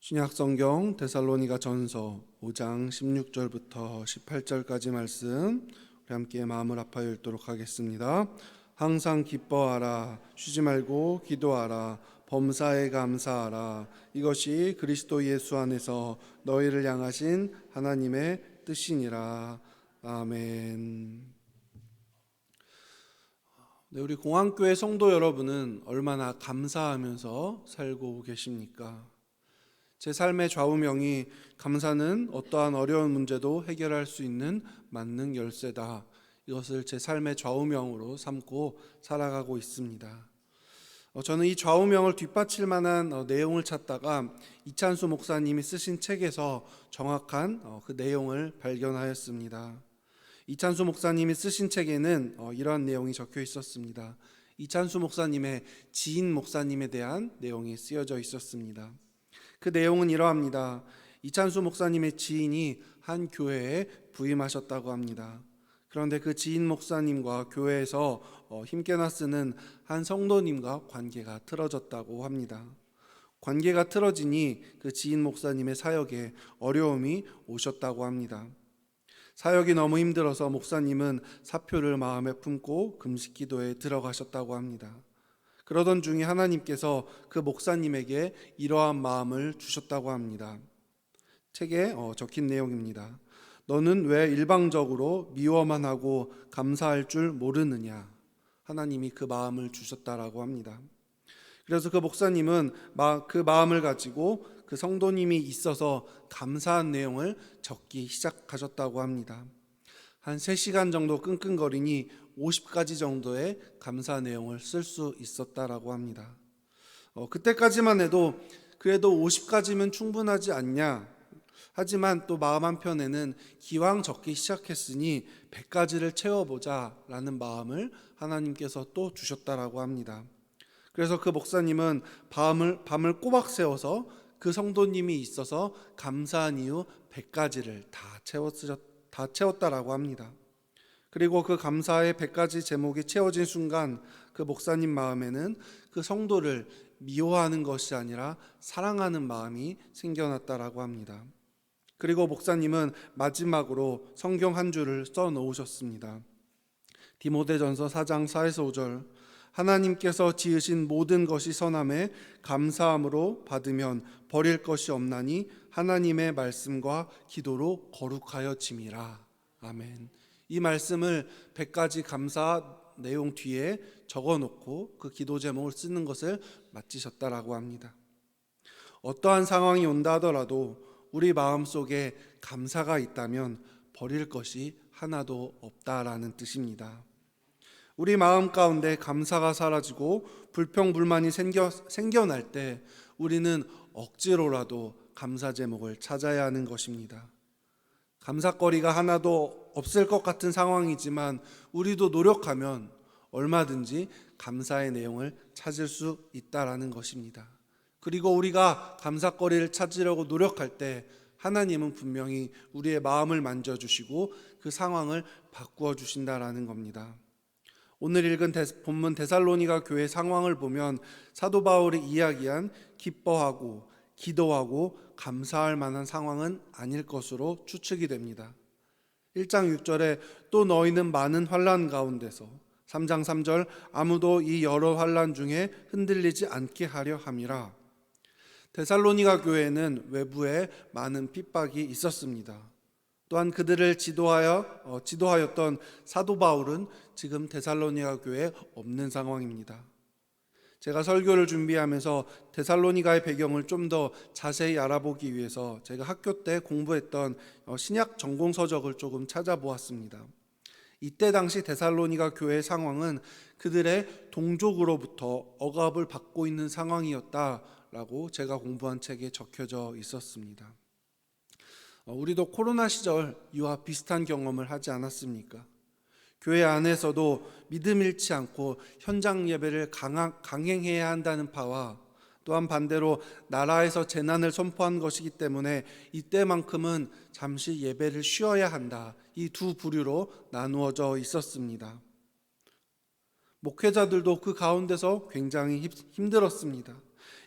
신약성경 데살로니가 전서 5장 16절부터 18절까지 말씀 우리 함께 마음을 합하여 읽도록 하겠습니다. 항상 기뻐하라, 쉬지 말고 기도하라, 범사에 감사하라. 이것이 그리스도 예수 안에서 너희를 향하신 하나님의 뜻이니라. 아멘. 네, 우리 공항교회 성도 여러분은 얼마나 감사하면서 살고 계십니까? 제 삶의 좌우명이 감사는 어떠한 어려운 문제도 해결할 수 있는 만능 열쇠다. 이것을 제 삶의 좌우명으로 삼고 살아가고 있습니다. 저는 이 좌우명을 뒷받칠 만한 내용을 찾다가 이찬수 목사님이 쓰신 책에서 정확한 그 내용을 발견하였습니다. 이찬수 목사님이 쓰신 책에는 이러한 내용이 적혀 있었습니다. 이찬수 목사님의 지인 목사님에 대한 내용이 쓰여져 있었습니다. 그 내용은 이러합니다. 이찬수 목사님의 지인이 한 교회에 부임하셨다고 합니다. 그런데 그 지인 목사님과 교회에서 힘께나 쓰는 한 성도님과 관계가 틀어졌다고 합니다. 관계가 틀어지니 그 지인 목사님의 사역에 어려움이 오셨다고 합니다. 사역이 너무 힘들어서 목사님은 사표를 마음에 품고 금식 기도에 들어가셨다고 합니다. 그러던 중에 하나님께서 그 목사님에게 이러한 마음을 주셨다고 합니다. 책에 적힌 내용입니다. 너는 왜 일방적으로 미워만 하고 감사할 줄 모르느냐? 하나님이 그 마음을 주셨다라고 합니다. 그래서 그 목사님은 그 마음을 가지고 그 성도님이 있어서 감사한 내용을 적기 시작하셨다고 합니다. 한 3시간 정도 끙끙거리니 50가지 정도의 감사 내용을 쓸 수 있었다라고 합니다. 그때까지만 해도 그래도 50가지면 충분하지 않냐? 하지만 또 마음 한편에는 기왕 적기 시작했으니 100가지를 채워보자라는 마음을 하나님께서 또 주셨다라고 합니다. 그래서 그 목사님은 밤을 꼬박 세워서 그 성도님이 있어서 감사한 이유 100가지를 다 채웠다라고 합니다. 그리고 그 감사의 100가지 제목이 채워진 순간 그 목사님 마음에는 그 성도를 미워하는 것이 아니라 사랑하는 마음이 생겨났다라고 합니다. 그리고 목사님은 마지막으로 성경 한 줄을 써놓으셨습니다. 디모데전서 4장 4에서 5절 하나님께서 지으신 모든 것이 선함에 감사함으로 받으면 버릴 것이 없나니 하나님의 말씀과 기도로 거룩하여 짐이라. 아멘. 이 말씀을 100가지 감사 내용 뒤에 적어놓고 그 기도 제목을 쓰는 것을 마치셨다라고 합니다. 어떠한 상황이 온다 하더라도 우리 마음속에 감사가 있다면 버릴 것이 하나도 없다라는 뜻입니다. 우리 마음 가운데 감사가 사라지고 불평불만이 생겨날 때 우리는 억지로라도 감사 제목을 찾아야 하는 것입니다. 감사거리가 하나도 없을 것 같은 상황이지만 우리도 노력하면 얼마든지 감사의 내용을 찾을 수 있다라는 것입니다. 그리고 우리가 감사거리를 찾으려고 노력할 때 하나님은 분명히 우리의 마음을 만져주시고 그 상황을 바꾸어 주신다라는 겁니다. 오늘 읽은 본문 데살로니가 교회 상황을 보면 사도 바울이 이야기한 기뻐하고 기도하고 감사할 만한 상황은 아닐 것으로 추측이 됩니다. 1장 6절에 또 너희는 많은 환난 가운데서 3장 3절 아무도 이 여러 환난 중에 흔들리지 않게 하려 함이라. 데살로니가 교회에는 외부에 많은 핍박이 있었습니다. 또한 그들을 지도하였던 사도 바울은 지금 데살로니가 교회에 없는 상황입니다. 제가 설교를 준비하면서 데살로니가의 배경을 좀 더 자세히 알아보기 위해서 제가 학교 때 공부했던 신약 전공 서적을 조금 찾아보았습니다. 이때 당시 데살로니가 교회의 상황은 그들의 동족으로부터 억압을 받고 있는 상황이었다라고 제가 공부한 책에 적혀져 있었습니다. 우리도 코로나 시절 이와 비슷한 경험을 하지 않았습니까? 교회 안에서도 믿음 잃지 않고 현장 예배를 강행해야 한다는 바와 또한 반대로 나라에서 재난을 선포한 것이기 때문에 이때만큼은 잠시 예배를 쉬어야 한다. 이 두 부류로 나누어져 있었습니다. 목회자들도 그 가운데서 굉장히 힘들었습니다.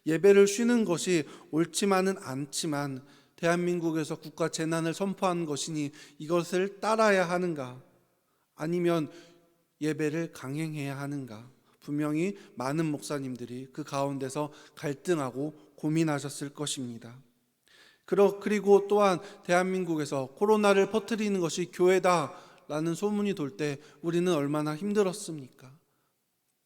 예배를 쉬는 것이 옳지만은 않지만 대한민국에서 국가 재난을 선포한 것이니 이것을 따라야 하는가? 아니면 예배를 강행해야 하는가? 분명히 많은 목사님들이 그 가운데서 갈등하고 고민하셨을 것입니다. 그리고 또한 대한민국에서 코로나를 퍼뜨리는 것이 교회다라는 소문이 돌 때 우리는 얼마나 힘들었습니까?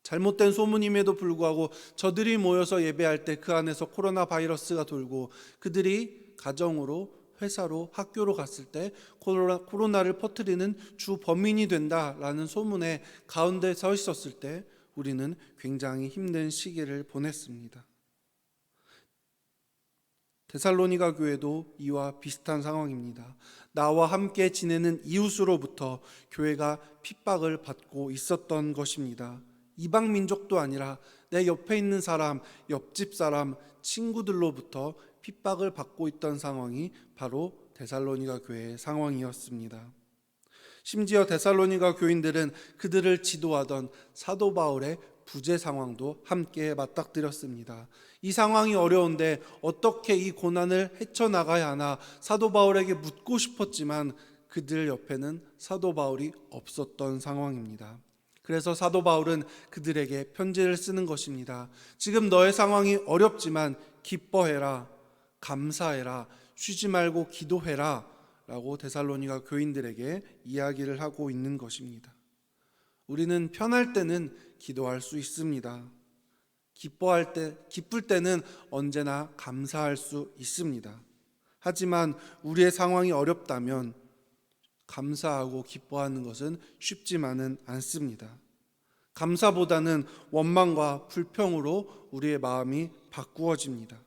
잘못된 소문임에도 불구하고 저들이 모여서 예배할 때 그 안에서 코로나 바이러스가 돌고 그들이 가정으로, 회사로, 학교로 갔을 때 코로나를 퍼뜨리는 주 범인이 된다라는 소문에 가운데 서 있었을 때 우리는 굉장히 힘든 시기를 보냈습니다. 데살로니가 교회도 이와 비슷한 상황입니다. 나와 함께 지내는 이웃으로부터 교회가 핍박을 받고 있었던 것입니다. 이방 민족도 아니라 내 옆에 있는 사람, 옆집 사람, 친구들로부터 핍박을 받고 있던 상황이 바로 데살로니가 교회의 상황이었습니다. 심지어 데살로니가 교인들은 그들을 지도하던 사도 바울의 부재 상황도 함께 맞닥뜨렸습니다. 이 상황이 어려운데 어떻게 이 고난을 헤쳐나가야 하나 사도 바울에게 묻고 싶었지만 그들 옆에는 사도 바울이 없었던 상황입니다. 그래서 사도 바울은 그들에게 편지를 쓰는 것입니다. 지금 너의 상황이 어렵지만 기뻐해라, 감사해라, 쉬지 말고 기도해라 라고 데살로니가 교인들에게 이야기를 하고 있는 것입니다. 우리는 편할 때는 기도할 수 있습니다. 기쁠 때는 언제나 감사할 수 있습니다. 하지만 우리의 상황이 어렵다면 감사하고 기뻐하는 것은 쉽지만은 않습니다. 감사보다는 원망과 불평으로 우리의 마음이 바꾸어집니다.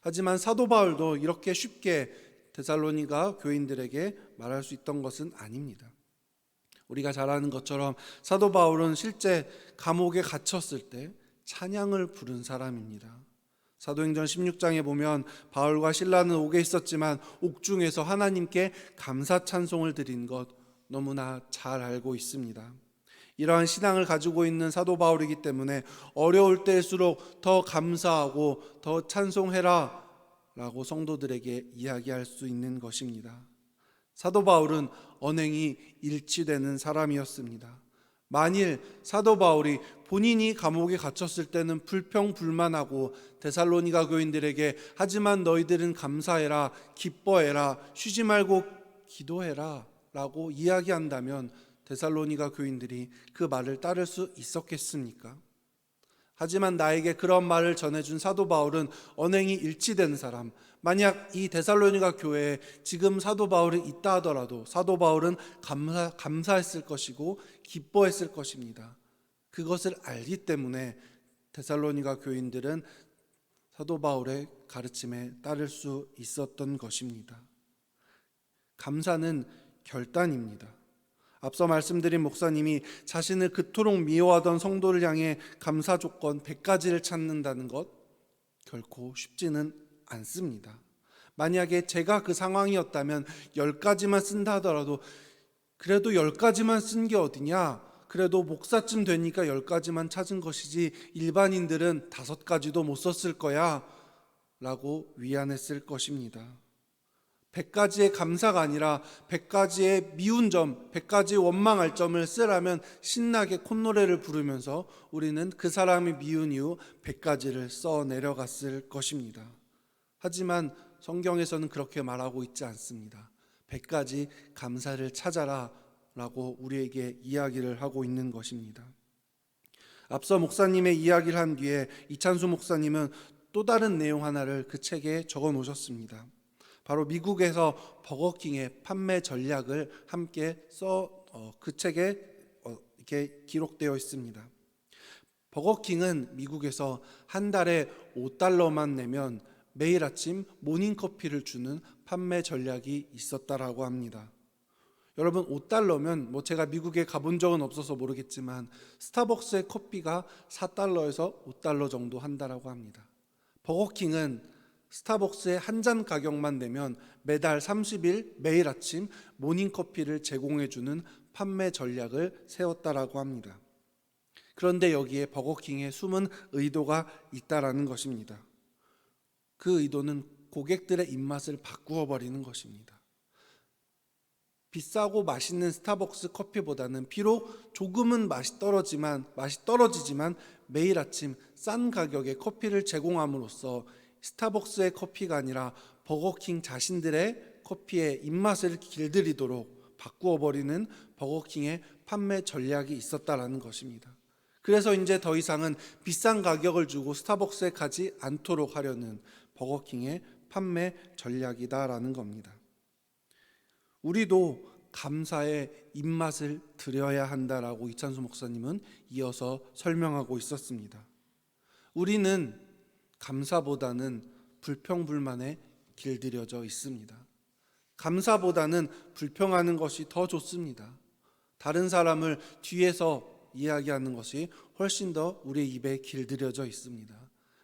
하지만 사도 바울도 이렇게 쉽게 데살로니가 교인들에게 말할 수 있던 것은 아닙니다. 우리가 잘 아는 것처럼 사도 바울은 실제 감옥에 갇혔을 때 찬양을 부른 사람입니다. 사도행전 16장에 보면 바울과 실라는 옥에 있었지만 옥중에서 하나님께 감사 찬송을 드린 것 너무나 잘 알고 있습니다. 이러한 신앙을 가지고 있는 사도 바울이기 때문에 어려울 때일수록 더 감사하고 더 찬송해라 라고 성도들에게 이야기할 수 있는 것입니다. 사도 바울은 언행이 일치되는 사람이었습니다. 만일 사도 바울이 본인이 감옥에 갇혔을 때는 불평불만하고 데살로니가 교인들에게 하지만 너희들은 감사해라, 기뻐해라, 쉬지 말고 기도해라 라고 이야기한다면 데살로니가 교인들이 그 말을 따를 수 있었겠습니까? 하지만 나에게 그런 말을 전해준 사도 바울은 언행이 일치된 사람, 만약 이 데살로니가 교회에 지금 사도 바울이 있다 하더라도 사도 바울은 감사했을 것이고 기뻐했을 것입니다. 그것을 알기 때문에 데살로니가 교인들은 사도 바울의 가르침에 따를 수 있었던 것입니다. 감사는 결단입니다. 앞서 말씀드린 목사님이 자신을 그토록 미워하던 성도를 향해 감사 조건 100가지를 찾는다는 것 결코 쉽지는 않습니다. 만약에 제가 그 상황이었다면 10가지만 쓴다 하더라도 그래도 10가지만 쓴 게 어디냐? 그래도 목사쯤 되니까 10가지만 찾은 것이지 일반인들은 5가지도 못 썼을 거야 라고 위안했을 것입니다. 100가지의 감사가 아니라 100가지의 미운 점, 100가지의 원망할 점을 쓰라면 신나게 콧노래를 부르면서 우리는 그 사람이 미운 이유 100가지를 써 내려갔을 것입니다. 하지만 성경에서는 그렇게 말하고 있지 않습니다. 100가지 감사를 찾아라 라고 우리에게 이야기를 하고 있는 것입니다. 앞서 목사님의 이야기를 한 뒤에 이찬수 목사님은 또 다른 내용 하나를 그 책에 적어 놓으셨습니다. 바로 미국에서 버거킹의 판매 전략을 함께 그 책에 이렇게 기록되어 있습니다. 버거킹은 미국에서 한 달에 $5만 내면 매일 아침 모닝커피를 주는 판매 전략이 있었다라고 합니다. 여러분 $5면 제가 미국에 가본 적은 없어서 모르겠지만 스타벅스의 커피가 $4에서 $5 정도 한다라고 합니다. 버거킹은 스타벅스의 한 잔 가격만 내면 매달 30일 매일 아침 모닝커피를 제공해주는 판매 전략을 세웠다라고 합니다. 그런데 여기에 버거킹의 숨은 의도가 있다라는 것입니다. 그 의도는 고객들의 입맛을 바꾸어 버리는 것입니다. 비싸고 맛있는 스타벅스 커피보다는 비록 조금은 맛이 떨어지지만 매일 아침 싼 가격에 커피를 제공함으로써 스타벅스의 커피가 아니라 버거킹 자신들의 커피의 입맛을 길들이도록 바꾸어 버리는 버거킹의 판매 전략이 있었다라는 것입니다. 그래서 이제 더 이상은 비싼 가격을 주고 스타벅스에 가지 않도록 하려는 버거킹의 판매 전략이다라는 겁니다. 우리도 감사의 입맛을 들여야 한다라고 이찬수 목사님은 이어서 설명하고 있었습니다. 우리는 감사보다는 불평불만에 길들여져 있습니다. 감사보다는 불평하는 것이 더 좋습니다. 다른 사람을 뒤에서 이야기하는 것이 훨씬 더 우리의 입에 길들여져 있습니다.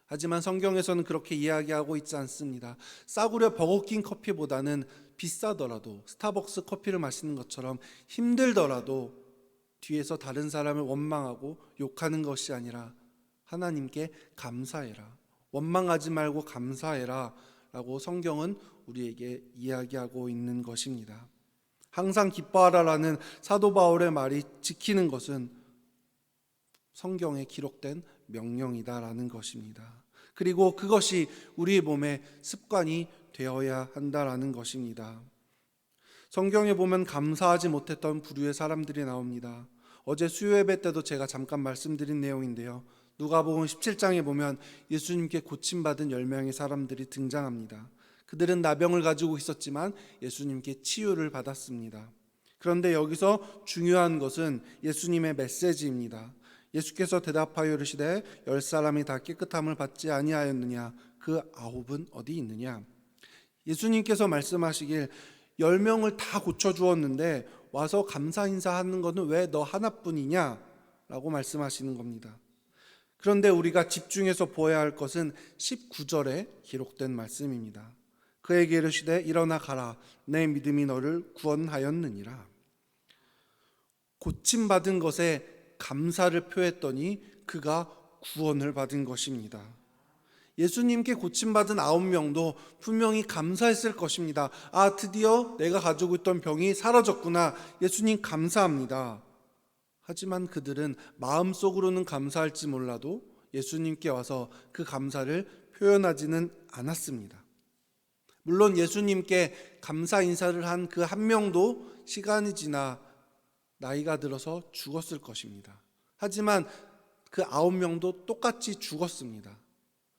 하지만 성경에서는 그렇게 이야기하고 있지 않습니다. 싸구려 버거킹 커피보다는 비싸더라도 스타벅스 커피를 마시는 것처럼 힘들더라도 뒤에서 다른 사람을 원망하고 욕하는 것이 아니라 하나님께 감사해라, 원망하지 말고 감사해라 라고 성경은 우리에게 이야기하고 있는 것입니다. 항상 기뻐하라라는 사도 바울의 말이 지키는 것은 성경에 기록된 명령이다라는 것입니다. 그리고 그것이 우리의 몸의 습관이 되어야 한다라는 것입니다. 성경에 보면 감사하지 못했던 부류의 사람들이 나옵니다. 어제 수요 예배 때도 제가 잠깐 말씀드린 내용인데요. 누가복음 17장에 보면 예수님께 고침받은 10명의 사람들이 등장합니다. 그들은 나병을 가지고 있었지만 예수님께 치유를 받았습니다. 그런데 여기서 중요한 것은 예수님의 메시지입니다. 예수께서 대답하여 이르시되 10사람이 다 깨끗함을 받지 아니하였느냐? 그 9은 어디 있느냐? 예수님께서 말씀하시길 10명을 다 고쳐주었는데 와서 감사 인사하는 것은 왜 너 하나뿐이냐? 라고 말씀하시는 겁니다. 그런데 우리가 집중해서 보아야 할 것은 19절에 기록된 말씀입니다. 그에게 이르시되 일어나 가라, 내 믿음이 너를 구원하였느니라. 고침받은 것에 감사를 표했더니 그가 구원을 받은 것입니다. 예수님께 고침받은 9명도 분명히 감사했을 것입니다. 아, 드디어 내가 가지고 있던 병이 사라졌구나. 예수님 감사합니다. 하지만 그들은 마음속으로는 감사할지 몰라도 예수님께 와서 그 감사를 표현하지는 않았습니다. 물론 예수님께 감사 인사를 한 그 한 명도 시간이 지나 나이가 들어서 죽었을 것입니다. 하지만 그 9명도 똑같이 죽었습니다.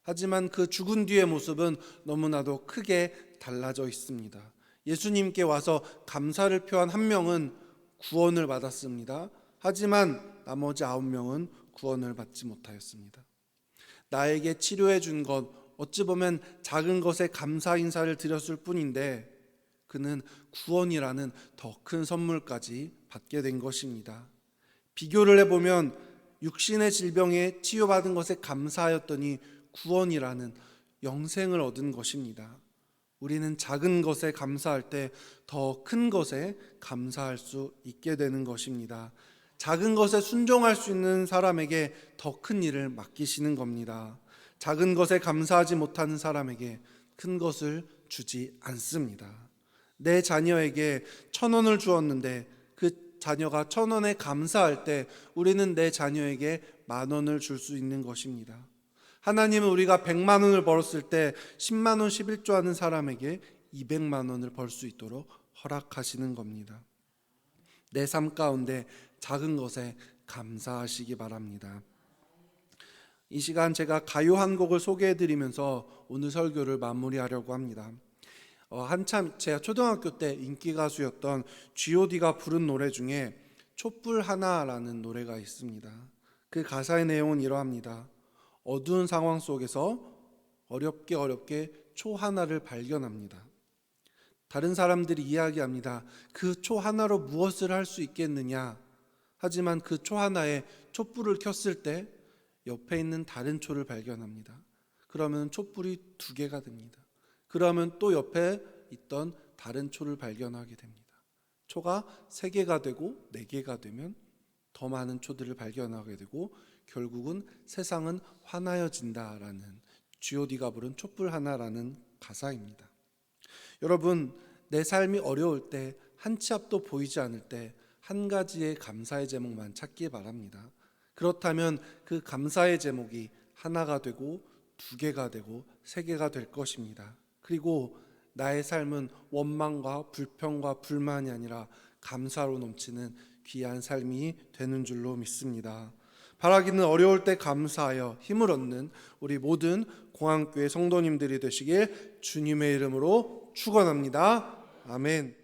하지만 그 죽은 뒤의 모습은 너무나도 크게 달라져 있습니다. 예수님께 와서 감사를 표한 한 명은 구원을 받았습니다. 하지만 나머지 9명은 구원을 받지 못하였습니다. 나에게 치료해 준 것, 어찌 보면 작은 것에 감사 인사를 드렸을 뿐인데 그는 구원이라는 더 큰 선물까지 받게 된 것입니다. 비교를 해보면 육신의 질병에 치유받은 것에 감사하였더니 구원이라는 영생을 얻은 것입니다. 우리는 작은 것에 감사할 때 더 큰 것에 감사할 수 있게 되는 것입니다. 작은 것에 순종할 수 있는 사람에게 더 큰 일을 맡기시는 겁니다. 작은 것에 감사하지 못하는 사람에게 큰 것을 주지 않습니다. 내 자녀에게 1,000원을 주었는데 그 자녀가 1,000원에 감사할 때 우리는 내 자녀에게 10,000원을 줄 수 있는 것입니다. 하나님은 우리가 100만 원을 벌었을 때 10만 원 11조 하는 사람에게 200만 원을 벌 수 있도록 허락하시는 겁니다. 내 삶 가운데 작은 것에 감사하시기 바랍니다. 이 시간 제가 가요 한 곡을 소개해드리면서 오늘 설교를 마무리하려고 합니다. 한참 제가 초등학교 때 인기 가수였던 G.O.D가 부른 노래 중에 촛불 하나라는 노래가 있습니다. 그 가사의 내용은 이러합니다. 어두운 상황 속에서 어렵게 초 하나를 발견합니다. 다른 사람들이 이야기합니다. 그 초 하나로 무엇을 할 수 있겠느냐? 하지만 그 초 하나에 촛불을 켰을 때 옆에 있는 다른 초를 발견합니다. 그러면 촛불이 2개가 됩니다. 그러면 또 옆에 있던 다른 초를 발견하게 됩니다. 초가 3개가 되고 4개가 되면 더 많은 초들을 발견하게 되고 결국은 세상은 환하여진다라는 G.O.D가 부른 촛불 하나라는 가사입니다. 여러분, 내 삶이 어려울 때, 한 치 앞도 보이지 않을 때 한 가지의 감사의 제목만 찾기 바랍니다. 그렇다면 그 감사의 제목이 하나가 되고 두 개가 되고 세 개가 될 것입니다. 그리고 나의 삶은 원망과 불평과 불만이 아니라 감사로 넘치는 귀한 삶이 되는 줄로 믿습니다. 바라기는 어려울 때 감사하여 힘을 얻는 우리 모든 공항교회 성도님들이 되시길 주님의 이름으로 축원합니다. 아멘.